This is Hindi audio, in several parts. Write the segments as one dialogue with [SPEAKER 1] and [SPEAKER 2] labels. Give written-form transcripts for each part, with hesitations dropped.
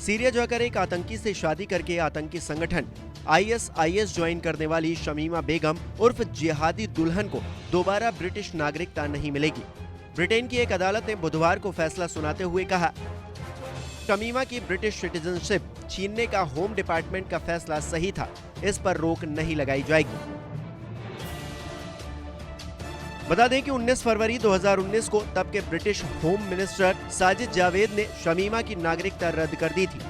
[SPEAKER 1] सीरिया जाकर एक आतंकी से शादी करके आतंकी संगठन ISIS ज्वाइन करने वाली शमीमा बेगम उर्फ जिहादी दुल्हन को दोबारा ब्रिटिश नागरिकता नहीं मिलेगी। ब्रिटेन की एक अदालत ने बुधवार को फैसला सुनाते हुए कहा, शमीमा की ब्रिटिश सिटीजनशिप छीनने का होम डिपार्टमेंट का फैसला सही था, इस पर रोक नहीं लगाई जाएगी। बता दें कि 19 फरवरी 2019 को तब के British home minister Sajid Javed ने शमीमा की नागरिकता रद्द कर दी थी।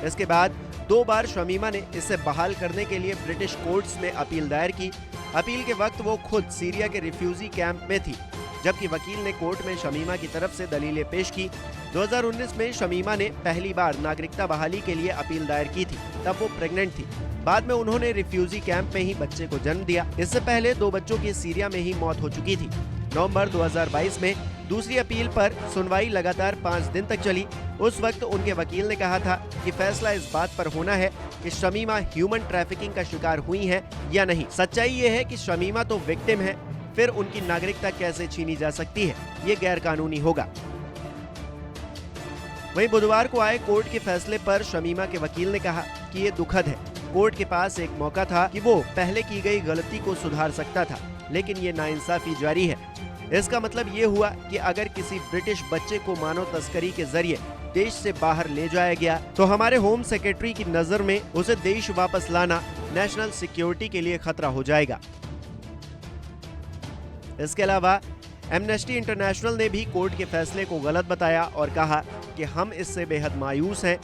[SPEAKER 1] इसके बाद 2 बार शमीमा ने इसे बहाल करने के लिए ब्रिटिश कोर्ट्स में अपील दायर की। अपील के वक्त वो खुद सीरिया के रिफ्यूजी कैंप में थी, जबकि वकील ने कोर्ट में शमीमा की तरफ से दलीलें पेश की। 2019 में शमीमा ने पहली बार नागरिकता बहाली के लिए अपील दायर की थी, तब वो प्रेग्नेंट थी। बाद में उन्होंने रिफ्यूजी कैंप में ही बच्चे को जन्म दिया। इससे पहले 2 बच्चों की सीरिया में ही मौत हो चुकी थी। नवंबर 2022 में दूसरी अपील पर सुनवाई लगातार 5 दिन तक चली। उस वक्त उनके वकील ने कहा था कि फैसला इस बात पर होना है कि शमीमा ह्यूमन ट्रैफिकिंग का शिकार हुई है या नहीं। सच्चाई ये है कि शमीमा तो विक्टिम है, फिर उनकी नागरिकता कैसे छीनी जा सकती है, ये गैर कानूनी होगा। वहीं बुधवार को आए कोर्ट के फैसले पर शमीमा के वकील ने कहा कि ये दुखद है। कोर्ट के पास एक मौका था कि वो पहले की गई गलती को सुधार सकता था, लेकिन ये नाइंसाफी जारी है। इसका मतलब ये हुआ कि अगर किसी ब्रिटिश बच्चे को मानव तस्करी के जरिए देश से बाहर ले जाया गया तो हमारे होम सेक्रेटरी की नजर में उसे देश वापस लाना नेशनल सिक्योरिटी के लिए खतरा हो जाएगा। इसके अलावा एमनेस्टी इंटरनेशनल ने भी कोर्ट के फैसले को गलत बताया और कहा कि हम इससे बेहद मायूस हैं।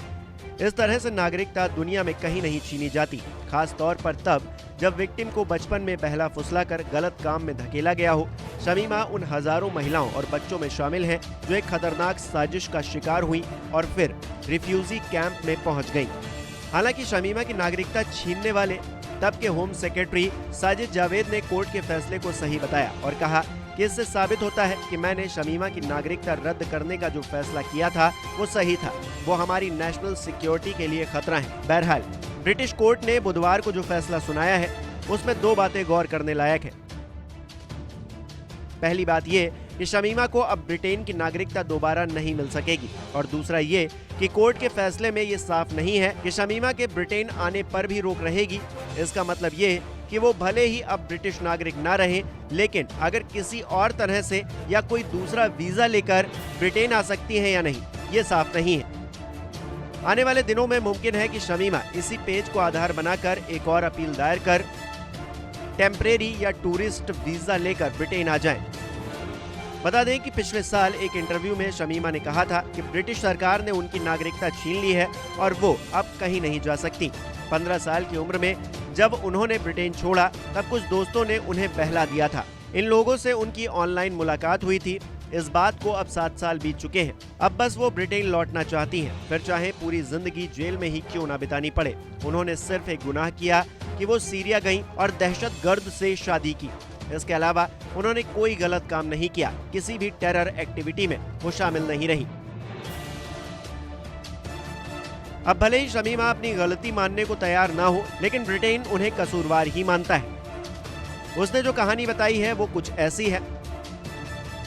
[SPEAKER 1] इस तरह से नागरिकता दुनिया में कहीं नहीं छीनी जाती, खास तौर पर तब जब विक्टिम को बचपन में बहला फुसलाकर गलत काम में धकेला गया हो। शमीमा उन हजारों महिलाओं और बच्चों में शामिल हैं जो एक खतरनाक साजिश का शिकार हुई और फिर रिफ्यूजी कैंप में पहुंच गईं। हालांकि शमीमा की नागरिकता छीनने वाले तब के होम सेक्रेटरी साजिद जावेद ने कोर्ट के फैसले को सही बताया और कहा कि इससे साबित होता है कि मैंने शमीमा की नागरिकता रद्द करने का जो फैसला किया था वो सही था। वो हमारी नेशनल सिक्योरिटी के लिए खतरा है। बहरहाल ब्रिटिश कोर्ट ने बुधवार को जो फैसला सुनाया है उसमें 2 बातें गौर करने लायक है। पहली बात ये कि शमीमा को अब ब्रिटेन की नागरिकता दोबारा नहीं मिल सकेगी और दूसरा ये कि कोर्ट के फैसले में ये साफ नहीं है कि शमीमा के ब्रिटेन आने पर भी रोक रहेगी। इसका मतलब ये कि वो भले ही अब ब्रिटिश नागरिक ना रहे, लेकिन अगर किसी और तरह से या कोई दूसरा वीजा लेकर ब्रिटेन आ सकती हैं या नहीं, ये साफ नहीं है। आने वाले दिनों में मुमकिन है कि शमीमा इसी पेज को आधार बनाकर एक और अपील दायर कर टेम्परेरी या टूरिस्ट वीजा लेकर ब्रिटेन आ जाएं। बता दें कि पिछले साल एक इंटरव्यू में शमीमा ने कहा था कि ब्रिटिश सरकार ने उनकी नागरिकता छीन ली है और वो अब कहीं नहीं जा सकती। 15 साल की उम्र में जब उन्होंने ब्रिटेन छोड़ा तब कुछ दोस्तों ने उन्हें बहला दिया था। इन लोगों से उनकी ऑनलाइन मुलाकात हुई थी। इस बात को अब 7 साल बीत चुके हैं। अब बस वो ब्रिटेन लौटना चाहती हैं, फिर चाहे पूरी जिंदगी जेल में ही क्यों ना बितानी पड़े। उन्होंने सिर्फ एक गुनाह किया कि वो सीरिया गईं और दहशतगर्द से शादी की। इसके अलावा उन्होंने कोई गलत काम नहीं किया, किसी भी टेरर एक्टिविटी में वो शामिल नहीं रही। अब भले ही शमीमा अपनी गलती मानने को तैयार ना हो, लेकिन ब्रिटेन उन्हें कसूरवार ही मानता है। उसने जो कहानी बताई है वो कुछ ऐसी है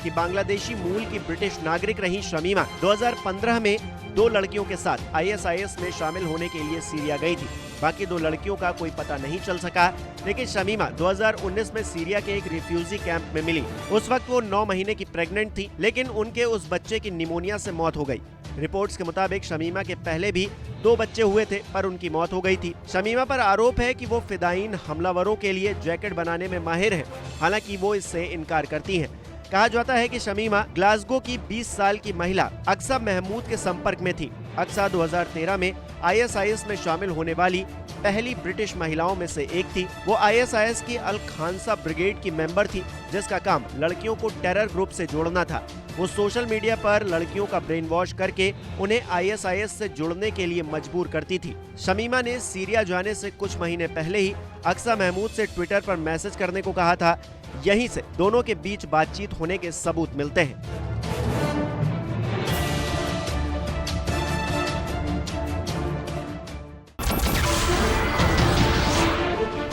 [SPEAKER 1] कि बांग्लादेशी मूल की ब्रिटिश नागरिक रही शमीमा 2015 में 2 लड़कियों के साथ ISIS में शामिल होने के लिए सीरिया गई थी। बाकी 2 लड़कियों का कोई पता नहीं चल सका, लेकिन शमीमा 2019 में सीरिया के एक रिफ्यूजी कैंप में मिली। उस वक्त वो 9 महीने की प्रेग्नेंट थी, लेकिन उनके उस बच्चे की निमोनिया से मौत हो गई। रिपोर्ट्स के मुताबिक शमीमा के पहले भी 2 बच्चे हुए थे, पर उनकी मौत हो गई थी। शमीमा पर आरोप है कि वो फिदायीन हमलावरों के लिए जैकेट बनाने में माहिर है, हालांकि वो इससे इनकार करती हैं। कहा जाता है कि शमीमा ग्लासगो की 20 साल की महिला अक्सा महमूद के संपर्क में थी। अक्सा 2013 में ISIS में शामिल होने वाली पहली ब्रिटिश महिलाओं में से एक थी। वो ISIS की अल खानसा ब्रिगेड की मेंबर थी, जिसका काम लड़कियों को टेरर ग्रुप से जोड़ना था। वो सोशल मीडिया पर लड़कियों का ब्रेन वॉश करके उन्हें ISIS से जुड़ने के लिए मजबूर करती थी। शमीमा ने सीरिया जाने से कुछ महीने पहले ही अक्सा महमूद से ट्विटर पर मैसेज करने को कहा था। यहीं से दोनों के बीच बातचीत होने के सबूत मिलते हैं।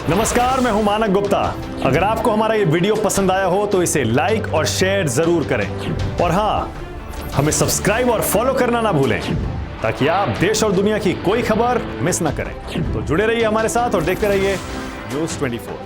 [SPEAKER 2] नमस्कार, मैं हूं मानक गुप्ता। अगर आपको हमारा ये वीडियो पसंद आया हो तो इसे लाइक और शेयर जरूर करें और हां, हमें सब्सक्राइब और फॉलो करना ना भूलें। ताकि आप देश और दुनिया की कोई खबर मिस ना करें। तो जुड़े रहिए हमारे साथ और देखते रहिए न्यूज़ 24।